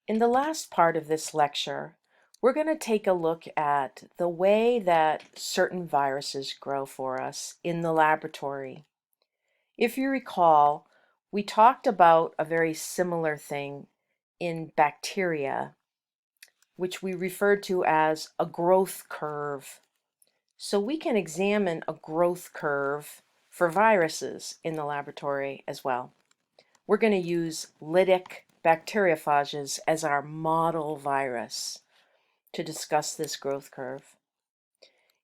In the last part of this lecture, we're going to take a look at the way that certain viruses grow for us in the laboratory. If you recall, we talked about a very similar thing in bacteria, which we referred to as a growth curve. So we can examine a growth curve for viruses in the laboratory as well. We're going to use lytic bacteriophages as our model virus to discuss this growth curve.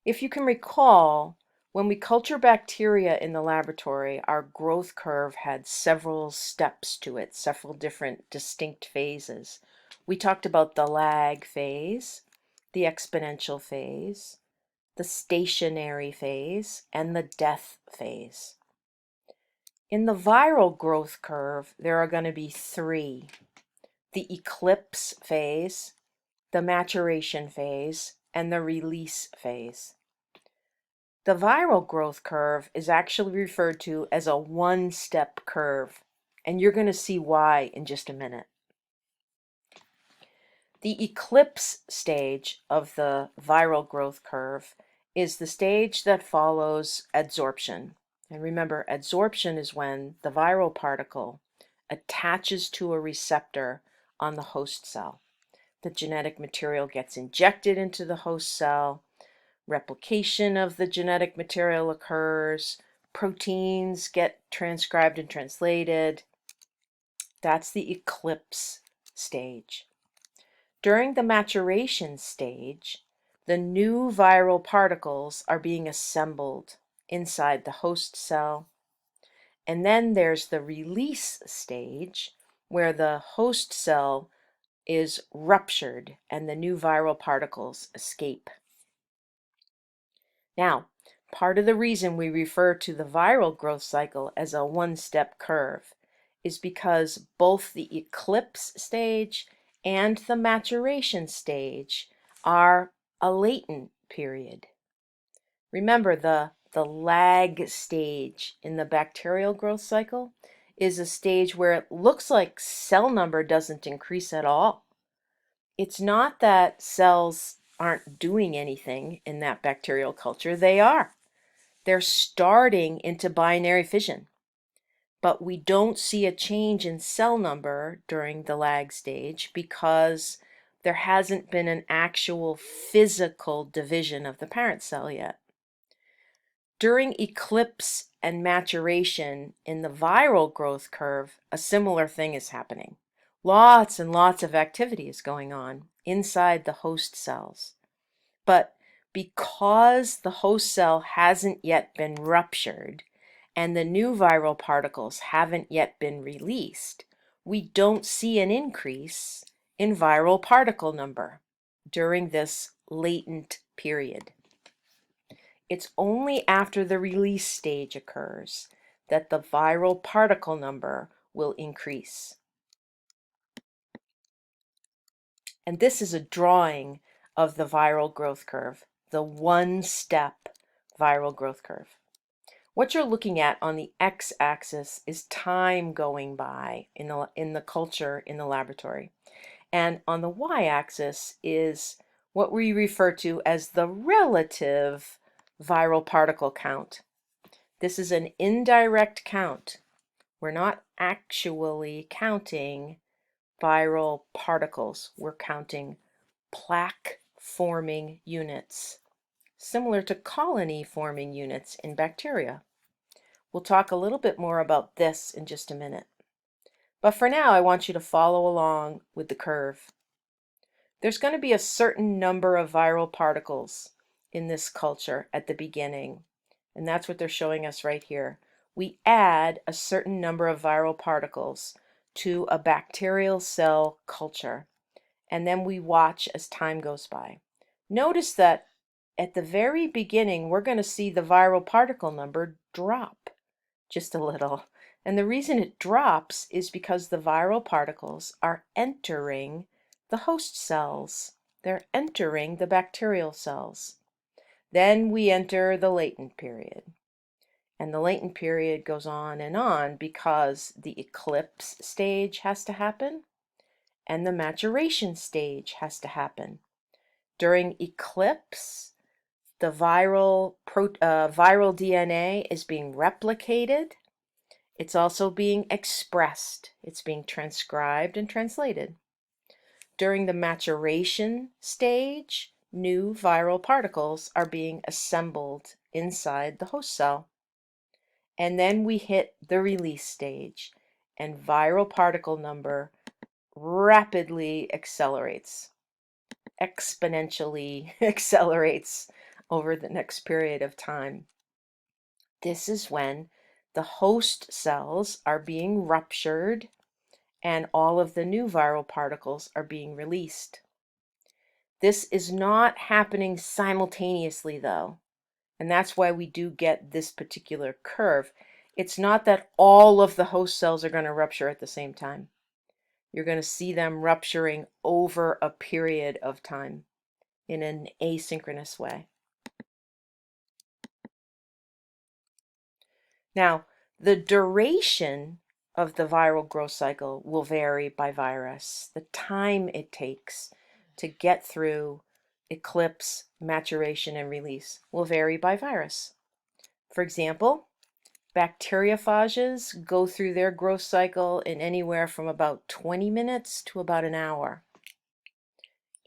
If you can recall, when we culture bacteria in the laboratory, our growth curve had several steps to it, several different distinct phases. We talked about the lag phase, the exponential phase, the stationary phase, and the death phase. In the viral growth curve, there are going to be three: the eclipse phase, the maturation phase, and the release phase. The viral growth curve is actually referred to as a one-step curve, and you're going to see why in just a minute. The eclipse stage of the viral growth curve is the stage that follows adsorption. And remember, adsorption is when the viral particle attaches to a receptor on the host cell. The genetic material gets injected into the host cell, replication of the genetic material occurs, proteins get transcribed and translated. That's the eclipse stage. During the maturation stage, the new viral particles are being assembled inside the host cell. And then there's the release stage, where the host cell is ruptured and the new viral particles escape. Now, part of the reason we refer to the viral growth cycle as a one-step curve is because both the eclipse stage and the maturation stage are a latent period. Remember, the lag stage in the bacterial growth cycle is a stage where it looks like cell number doesn't increase at all. It's not that cells aren't doing anything in that bacterial culture. They are. They're starting into binary fission. But we don't see a change in cell number during the lag stage because there hasn't been an actual physical division of the parent cell yet. During eclipse and maturation in the viral growth curve, a similar thing is happening. Lots and lots of activity is going on inside the host cells. But because the host cell hasn't yet been ruptured and the new viral particles haven't yet been released, we don't see an increase in viral particle number during this latent period. It's only after the release stage occurs that the viral particle number will increase. And this is a drawing of the viral growth curve, the one-step viral growth curve. What you're looking at on the x-axis is time going by in the culture in the laboratory. And on the y-axis is what we refer to as the relative viral particle count. This is an indirect count. We're not actually counting viral particles. We're counting plaque forming units, similar to colony forming units in bacteria. We'll talk a little bit more about this in just a minute. But for now, I want you to follow along with the curve. There's going to be a certain number of viral particles in this culture at the beginning, and that's what they're showing us right here. We add a certain number of viral particles to a bacterial cell culture, and then we watch as time goes by. Notice that at the very beginning, we're going to see the viral particle number drop just a little. And the reason it drops is because the viral particles are entering the host cells. They're entering the bacterial cells. Then we enter the latent period. And the latent period goes on because the eclipse stage has to happen and the maturation stage has to happen. During eclipse, the viral DNA is being replicated. It's also being expressed. It's being transcribed and translated. During the maturation stage, new viral particles are being assembled inside the host cell. And then we hit the release stage, and viral particle number rapidly accelerates, exponentially accelerates over the next period of time. This is when the host cells are being ruptured and all of the new viral particles are being released. This is not happening simultaneously though, and that's why we do get this particular curve. It's not that all of the host cells are going to rupture at the same time. You're going to see them rupturing over a period of time in an asynchronous way. Now, the duration of the viral growth cycle will vary by virus. The time it takes to get through eclipse, maturation, and release will vary by virus. For example, bacteriophages go through their growth cycle in anywhere from about 20 minutes to about an hour.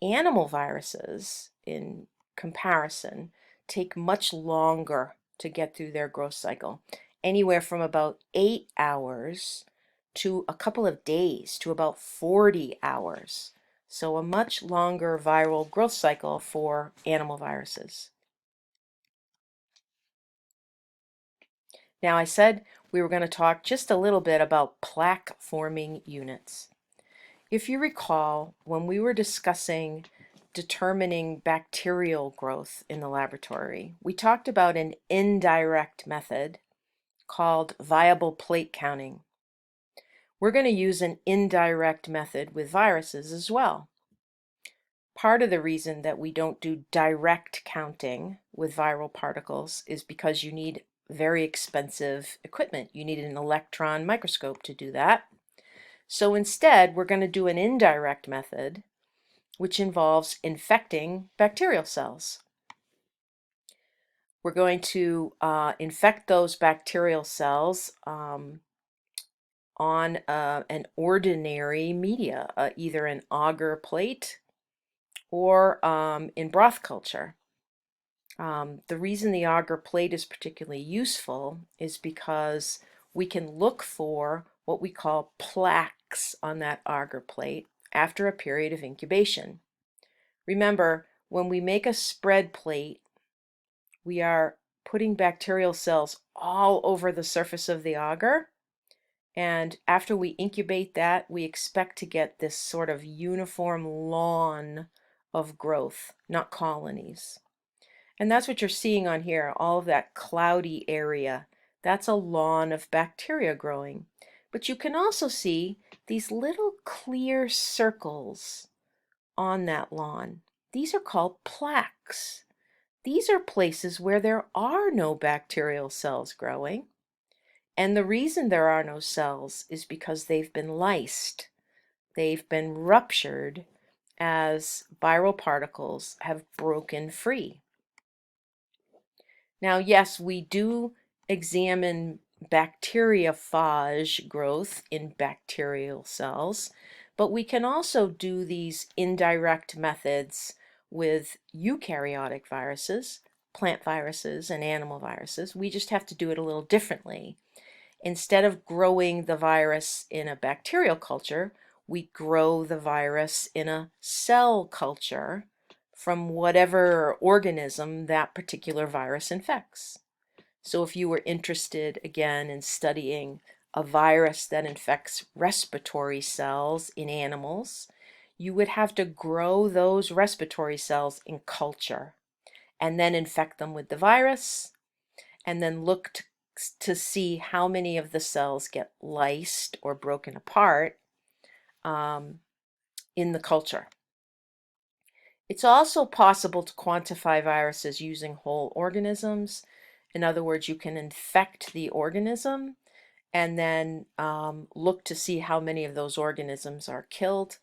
Animal viruses, in comparison, take much longer to get through their growth cycle, anywhere from about 8 hours to a couple of days to about 40 hours. So a much longer viral growth cycle for animal viruses. Now I said we were going to talk just a little bit about plaque forming units. If you recall, when we were discussing determining bacterial growth in the laboratory, we talked about an indirect method called viable plate counting. We're going to use an indirect method with viruses as well. Part of the reason that we don't do direct counting with viral particles is because you need very expensive equipment. You need an electron microscope to do that. So instead, we're going to do an indirect method, which involves infecting bacterial cells. We're going to infect those bacterial cells on an ordinary media, either an agar plate or in broth culture. The reason the agar plate is particularly useful is because we can look for what we call plaques on that agar plate after a period of incubation. Remember, when we make a spread plate, we are putting bacterial cells all over the surface of the agar, and after we incubate that, we expect to get this sort of uniform lawn of growth, not colonies. And that's what you're seeing on here, all of that cloudy area. That's a lawn of bacteria growing. But you can also see these little clear circles on that lawn. These are called plaques. These are places where there are no bacterial cells growing. And the reason there are no cells is because they've been lysed. They've been ruptured as viral particles have broken free. Now, yes, we do examine bacteriophage growth in bacterial cells, but we can also do these indirect methods with eukaryotic viruses, plant viruses, and animal viruses. We just have to do it a little differently. Instead of growing the virus in a bacterial culture, we grow the virus in a cell culture from whatever organism that particular virus infects. So if you were interested again in studying a virus that infects respiratory cells in animals, you would have to grow those respiratory cells in culture and then infect them with the virus and then look to see how many of the cells get lysed or broken apart in the culture. It's also possible to quantify viruses using whole organisms. In other words, you can infect the organism and then look to see how many of those organisms are killed.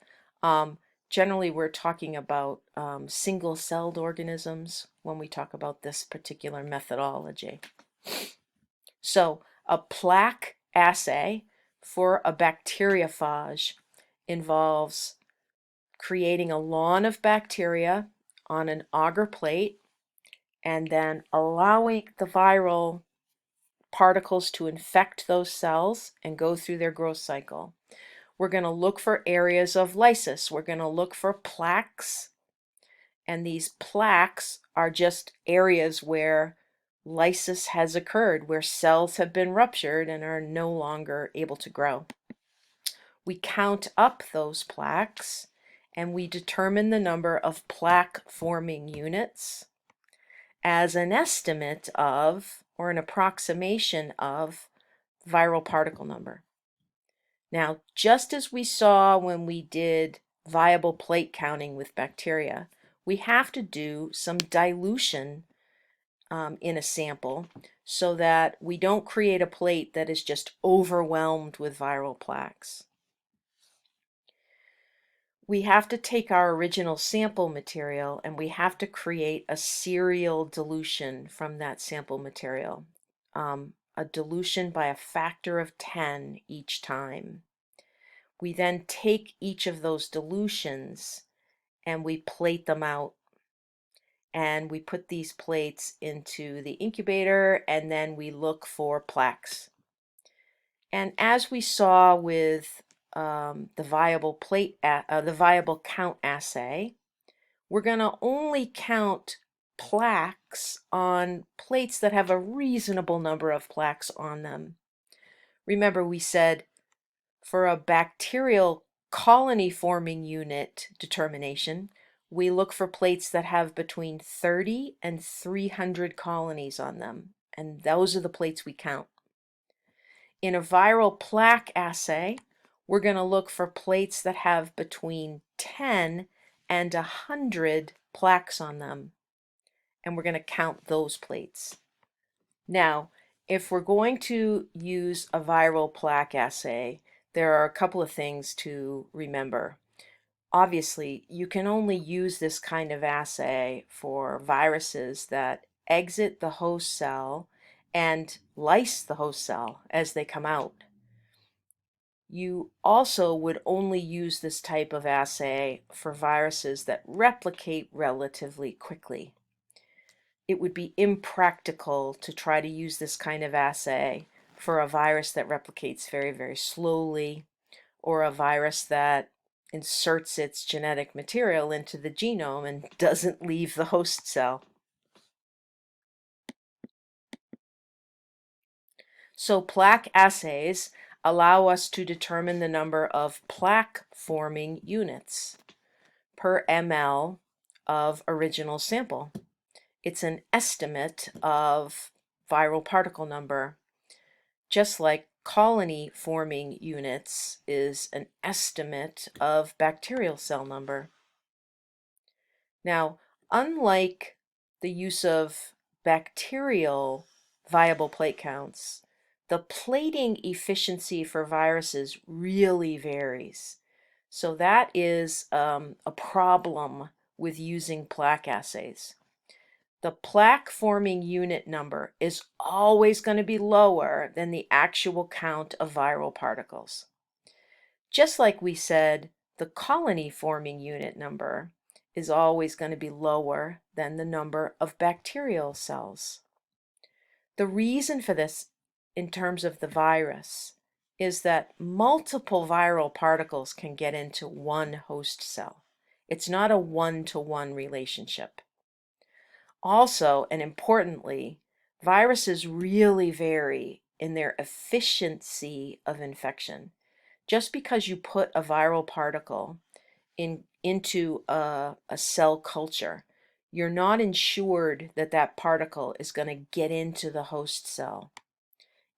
Generally, we're talking about single-celled organisms when we talk about this particular methodology. So a plaque assay for a bacteriophage involves creating a lawn of bacteria on an agar plate and then allowing the viral particles to infect those cells and go through their growth cycle. We're going to look for areas of lysis. We're going to look for plaques, and these plaques are just areas where lysis has occurred, where cells have been ruptured and are no longer able to grow. We count up those plaques and we determine the number of plaque forming units as an estimate of, or an approximation of, viral particle number. Now, just as we saw when we did viable plate counting with bacteria, we have to do some dilution in a sample so that we don't create a plate that is just overwhelmed with viral plaques. We have to take our original sample material and we have to create a serial dilution from that sample material, a dilution by a factor of 10 each time. We then take each of those dilutions and we plate them out, and we put these plates into the incubator, and then we look for plaques. And as we saw with the viable count assay, we're going to only count plaques on plates that have a reasonable number of plaques on them. Remember, we said for a bacterial colony forming unit determination, we look for plates that have between 30 and 300 colonies on them, and those are the plates we count. In a viral plaque assay, we're going to look for plates that have between 10 and 100 plaques on them, and we're going to count those plates. Now, if we're going to use a viral plaque assay, there are a couple of things to remember. Obviously, you can only use this kind of assay for viruses that exit the host cell and lyse the host cell as they come out. You also would only use this type of assay for viruses that replicate relatively quickly. It would be impractical to try to use this kind of assay for a virus that replicates very, very slowly, or a virus that inserts its genetic material into the genome and doesn't leave the host cell. So plaque assays allow us to determine the number of plaque forming units per ml of original sample. It's an estimate of viral particle number, just like colony forming units is an estimate of bacterial cell number. Now, unlike the use of bacterial viable plate counts, the plating efficiency for viruses really varies. So that is a problem with using plaque assays. The plaque forming unit number is always going to be lower than the actual count of viral particles. Just like we said, the colony forming unit number is always going to be lower than the number of bacterial cells. The reason for this in terms of the virus is that multiple viral particles can get into one host cell. It's not a one-to-one relationship. Also, and importantly, viruses really vary in their efficiency of infection. Just because you put a viral particle into a cell culture, you're not ensured that that particle is going to get into the host cell.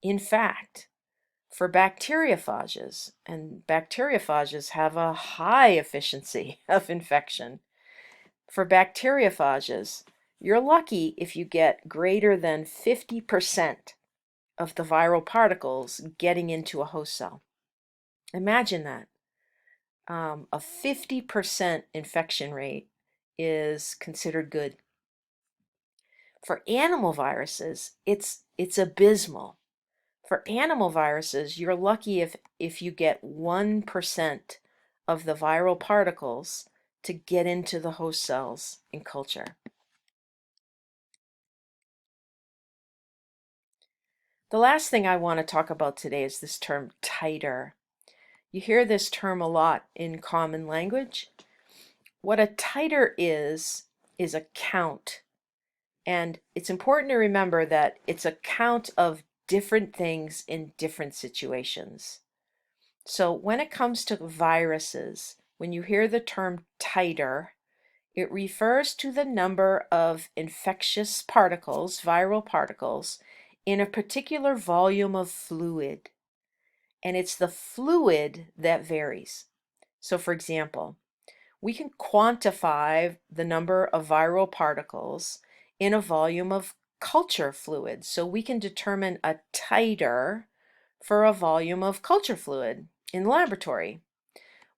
In fact, for bacteriophages, and bacteriophages have a high efficiency of infection, for bacteriophages, you're lucky if you get greater than 50% of the viral particles getting into a host cell. Imagine that. a 50% infection rate is considered good. For animal viruses, it's abysmal. For animal viruses, you're lucky if you get 1% of the viral particles to get into the host cells in culture. The last thing I want to talk about today is this term titer. You hear this term a lot in common language. What a titer is a count. And it's important to remember that it's a count of different things in different situations. So when it comes to viruses, when you hear the term titer, it refers to the number of infectious particles, viral particles, in a particular volume of fluid. And it's the fluid that varies. So for example, we can quantify the number of viral particles in a volume of culture fluid. So we can determine a titer for a volume of culture fluid in the laboratory.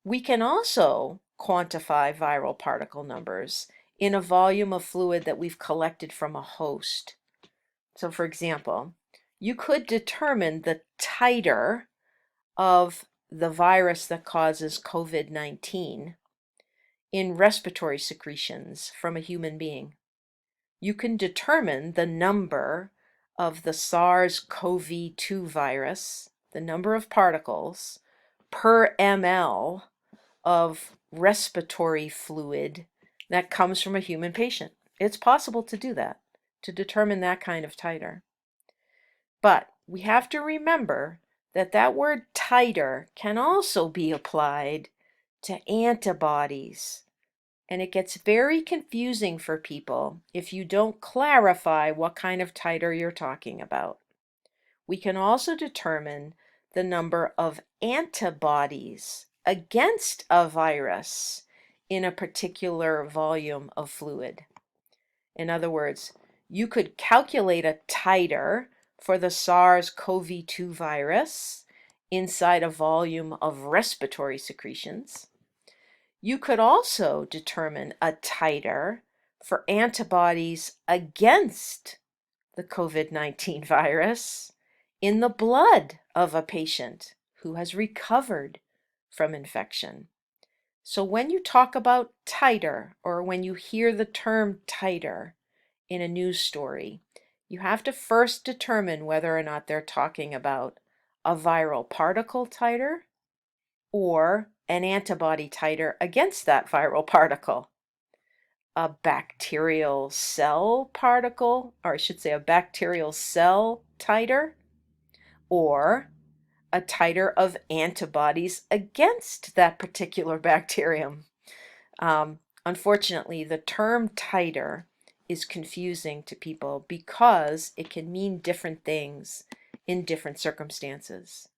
We can also quantify viral particle numbers in a volume of fluid that we've collected from a host. So for example, you could determine the titer of the virus that causes COVID-19 in respiratory secretions from a human being. You can determine the number of the SARS-CoV-2 virus, the number of particles per ml of respiratory fluid that comes from a human patient. It's possible to do that, to determine that kind of titer. But we have to remember that that word titer can also be applied to antibodies. And it gets very confusing for people if you don't clarify what kind of titer you're talking about. We can also determine the number of antibodies against a virus in a particular volume of fluid. In other words, you could calculate a titer for the SARS-CoV-2 virus inside a volume of respiratory secretions. You could also determine a titer for antibodies against the COVID-19 virus in the blood of a patient who has recovered from infection. So when you talk about titer, or when you hear the term titer in a news story, you have to first determine whether or not they're talking about a viral particle titer or an antibody titer against that viral particle. A bacterial cell particle, or I should say a bacterial cell titer, or a titer of antibodies against that particular bacterium. Unfortunately, the term titer is confusing to people because it can mean different things in different circumstances.